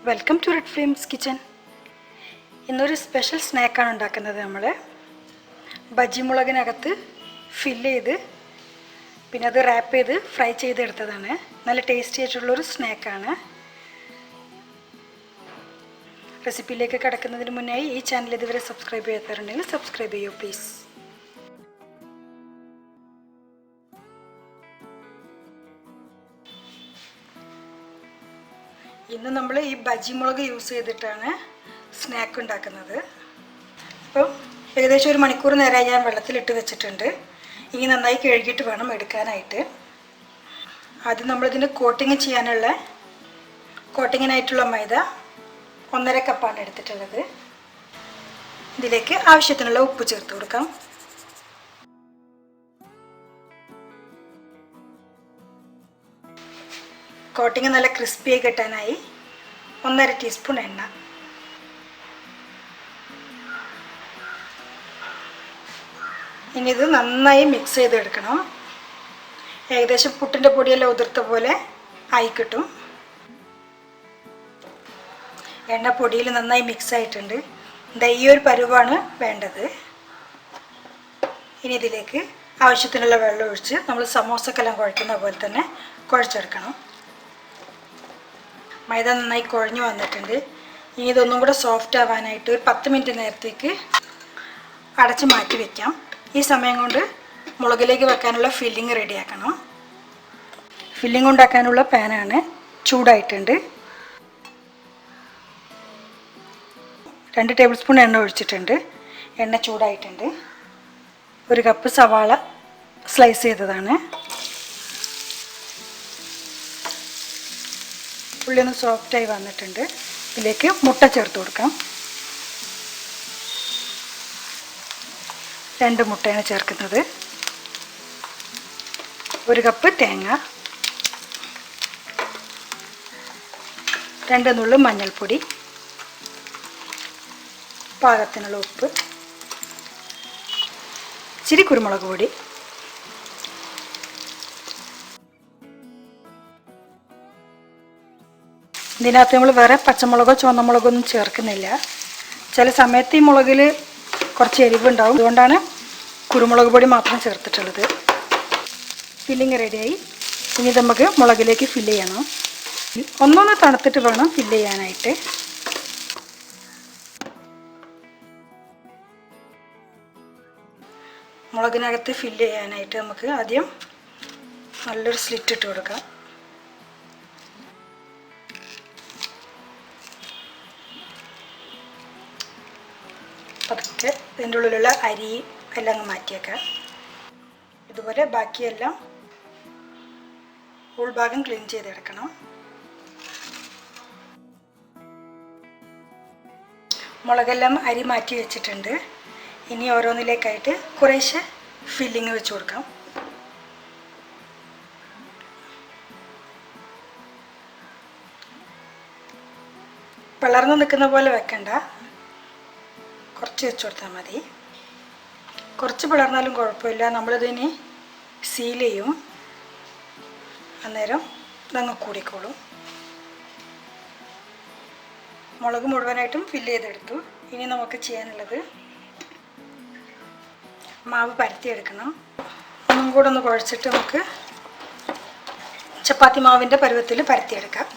Welcome to red flames kitchen. ഇന്നൊരു special സ്നാക്കാണ് ഉണ്ടാക്കുന്നത്. നമ്മൾ ബജ്ജി മുളകിനകത്ത് ഫില്ല് ചെയ്ത് പിന്നെ അത് റാപ്പ് ചെയ്ത് ഫ്രൈ ചെയ്തെടുത്തതാണ്. നല്ല ടേസ്റ്റി ആയിട്ടുള്ളൊരു സ്നാക്കാണ്. റെസിപ്പിയിലേക്ക് കടക്കുന്നതിന് മുന്നായി ഈ ചാനൽ ഇതുവരെ സബ്സ്ക്രൈബ് ചെയ്യാത്തവരുണ്ടെങ്കിൽ സബ്സ്ക്രൈബ് ചെയ്യൂ പ്ലീസ്. ഇന്ന് നമ്മൾ ഈ ബജ്ജി മുളക് യൂസ് ചെയ്തിട്ടാണ് സ്നാക്ക് ഉണ്ടാക്കുന്നത്. അപ്പോൾ ഏകദേശം 1 മണിക്കൂർ നേരമായി ഞാൻ വെള്ളത്തിലിട്ട് വെച്ചിട്ടുണ്ട്. ഇനി നന്നായി കഴുകിയിട്ട് വേണം എടുക്കാനായിട്ട്. ആദ്യം നമ്മളിതിന് കോട്ടിങ്ങിനായിട്ടുള്ള മൈദ 1.5 കപ്പാണ് എടുത്തിട്ടുള്ളത്. ഇതിലേക്ക് ആവശ്യത്തിനുള്ള ഉപ്പ് ചേർത്ത് കൊടുക്കാം. കോട്ടിങ് നല്ല ക്രിസ്പിയായി കിട്ടാനായി 1.5 ടീസ്പൂൺ എണ്ണ. ഇനി ഇത് നന്നായി മിക്സ് ചെയ്തെടുക്കണം. ഏകദേശം പുട്ടിൻ്റെ പൊടിയെല്ലാം ഉതിർത്ത പോലെ ആയി കിട്ടും. എണ്ണ പൊടിയിൽ നന്നായി മിക്സ് ആയിട്ടുണ്ട്. ഈ ഒരു പരുവാണ് വേണ്ടത്. ഇനി ഇതിലേക്ക് ആവശ്യത്തിനുള്ള വെള്ളം ഒഴിച്ച് നമ്മൾ സമോസക്കെല്ലാം കുഴക്കുന്ന പോലെ തന്നെ കുഴച്ചെടുക്കണം. മൈദ നന്നായി കുഴഞ്ഞു വന്നിട്ടുണ്ട്. ഇനി ഇതൊന്നും കൂടെ സോഫ്റ്റ് ആവാനായിട്ട് ഒരു 10 മിനിറ്റ് നേരത്തേക്ക് അടച്ച് മാറ്റി വയ്ക്കാം. ഈ സമയം കൊണ്ട് മുളകിലേക്ക് വെക്കാനുള്ള ഫില്ലിങ് റെഡിയാക്കണം. ഫില്ലിങ് ഉണ്ടാക്കാനുള്ള പാനാണ്, ചൂടായിട്ടുണ്ട്. 2 ടേബിൾ സ്പൂൺ എണ്ണ ഒഴിച്ചിട്ടുണ്ട്. എണ്ണ ചൂടായിട്ടുണ്ട്. 1 കപ്പ് സവാള സ്ലൈസ് ചെയ്തതാണ്. ഉള്ളി ഒന്ന് സോഫ്റ്റായി വന്നിട്ടുണ്ട്. ഇതിലേക്ക് മുട്ട ചേർത്ത് കൊടുക്കാം. 2 മുട്ടയാണ് ചേർക്കുന്നത്. 1 കപ്പ് തേങ്ങ, 2 നുള്ളു മഞ്ഞൾപ്പൊടി, പാകത്തിനുള്ള ഉപ്പ്, ഇച്ചിരി കുരുമുളക് പൊടി. ഇതിനകത്ത് നമ്മൾ വേറെ പച്ചമുളകോ ചുവന്നമുളകോ ഒന്നും ചേർക്കുന്നില്ല. ചില സമയത്ത് ഈ മുളകിൽ കുറച്ച് എരിവുണ്ടാവും, അതുകൊണ്ടാണ് കുരുമുളക് പൊടി മാത്രം ചേർത്തിട്ടുള്ളത്. ഫില്ലിങ് റെഡിയായി. ഇനി നമുക്ക് മുളകിലേക്ക് ഫില്ല് ചെയ്യണം. ഒന്നൊന്ന് തണുത്തിട്ട് വേണം ഫില്ല് ചെയ്യാനായിട്ട്. മുളകിനകത്ത് ഫില്ല് ചെയ്യാനായിട്ട് നമുക്ക് ആദ്യം നല്ലൊരു സ്ലിറ്റ് ഇട്ട് കൊടുക്കാം. പതുക്കെ ഇതിൻ്റെ ഉള്ളിലുള്ള അരി എല്ലാം അങ്ങ് മാറ്റിയേക്കാം. ഇതുപോലെ ബാക്കിയെല്ലാം ഉൾഭാഗം ക്ലീൻ ചെയ്തെടുക്കണം. മുളകെല്ലാം അരി മാറ്റി വെച്ചിട്ടുണ്ട്. ഇനി ഓരോന്നിലേക്കായിട്ട് കുറേശ്ശെ ഫില്ലിങ് വെച്ച് കൊടുക്കാം. പിളർന്ന് നിൽക്കുന്ന പോലെ വെക്കണ്ട, കുറച്ച് വെച്ച് കൊടുത്താൽ മതി. കുറച്ച് പിളർന്നാലും കുഴപ്പമില്ല, നമ്മളിതിന് സീൽ ചെയ്യും. അന്നേരം ഇതങ്ങ് കൂടിക്കോളും. മുളക് മുഴുവനായിട്ടും ഫില്ല് ചെയ്തെടുത്തു. ഇനി നമുക്ക് ചെയ്യാനുള്ളത് മാവ് പരത്തിയെടുക്കണം. ഒന്നും കൂടെ ഒന്ന് കുഴച്ചിട്ട് നമുക്ക് ചപ്പാത്തി മാവിൻ്റെ പരുവത്തിൽ പരത്തിയെടുക്കാം.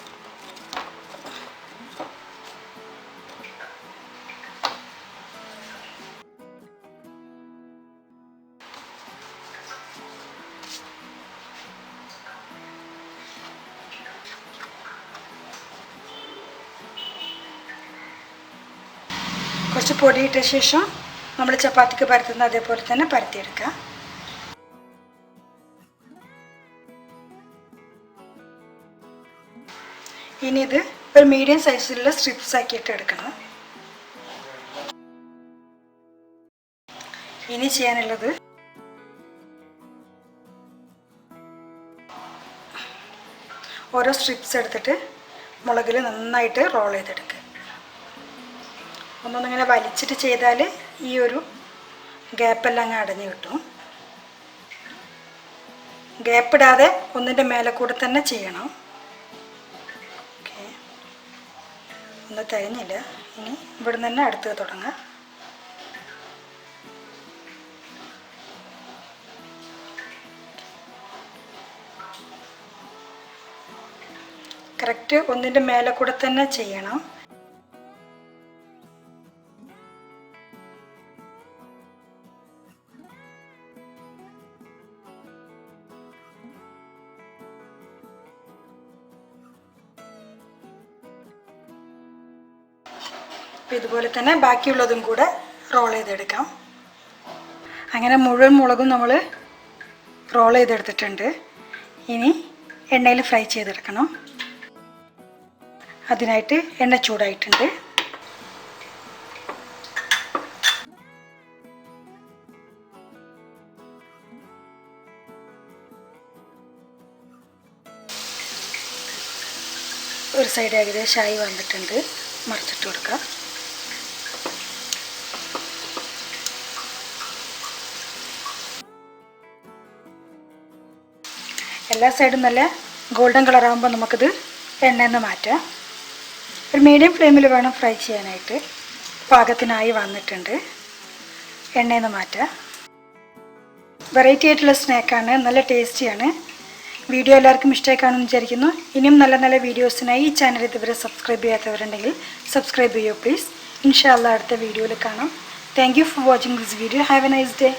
കുറച്ച് പൊടിയിട്ട ശേഷം നമ്മൾ ചപ്പാത്തിക്ക് പരത്തുന്ന അതേപോലെ തന്നെ പരത്തിയെടുക്കാം. ഇനി ഇത് ഒരു മീഡിയം സൈസിലുള്ള സ്ട്രിപ്സ് ആക്കിയിട്ട് എടുക്കണം. ഇനി ചെയ്യാനുള്ളത് ഓരോ സ്ട്രിപ്സ് എടുത്തിട്ട് മുളകിൽ നന്നായിട്ട് റോൾ ചെയ്തെടുക്കുക. ഒന്നൊന്നിങ്ങനെ വലിച്ചിട്ട് ചെയ്താൽ ഈ ഒരു ഗ്യാപ്പെല്ലാം അങ്ങ് അടഞ്ഞു കിട്ടും. ഗ്യാപ്പിടാതെ ഒന്നിൻ്റെ മേലെ കൂടെ തന്നെ ചെയ്യണം. ഓക്കെ, ഒന്ന് തികഞ്ഞില്ല. ഇനി ഇവിടെ നിന്ന് തന്നെ അടുത്ത് തുടങ്ങാം. കറക്റ്റ് ഒന്നിൻ്റെ മേലെ കൂടെ തന്നെ ചെയ്യണം. ഇതുപോലെ തന്നെ ബാക്കിയുള്ളതും കൂടെ റോൾ ചെയ്തെടുക്കാം. അങ്ങനെ മുഴുവൻ മുളകും നമ്മൾ റോൾ ചെയ്തെടുത്തിട്ടുണ്ട്. ഇനി എണ്ണയിൽ ഫ്രൈ ചെയ്തെടുക്കണം. അതിനായിട്ട് എണ്ണ ചൂടായിട്ടുണ്ട്. ഒരു സൈഡ് ഏകദേശമായി വന്നിട്ടുണ്ട്. മറിച്ചിട്ട് കൊടുക്കുക. എല്ലാ സൈഡും നല്ല ഗോൾഡൻ കളറാകുമ്പോൾ നമുക്കിത് എണ്ണയിൽ നിന്ന് മാറ്റാം. ഒരു മീഡിയം ഫ്ലെയിമിൽ വേണം ഫ്രൈ ചെയ്യാനായിട്ട്. പാകത്തിനായി വന്നിട്ടുണ്ട്. എണ്ണയിൽ നിന്ന് മാറ്റാം. വെറൈറ്റി ആയിട്ടുള്ള സ്നാക്കാണ്, നല്ല ടേസ്റ്റിയാണ്. വീഡിയോ എല്ലാവർക്കും ഇഷ്ടമായി കാണുമെന്ന് വിചാരിക്കുന്നു. ഇനിയും നല്ല നല്ല വീഡിയോസിനായി ഈ ചാനൽ ഇതുവരെ സബ്സ്ക്രൈബ് ചെയ്യാത്തവരുണ്ടെങ്കിൽ സബ്സ്ക്രൈബ് ചെയ്യൂ പ്ലീസ്. ഇൻഷാ അല്ലാഹ് അടുത്ത വീഡിയോയിൽ കാണാം. Thank you for watching this video. Have A nice day.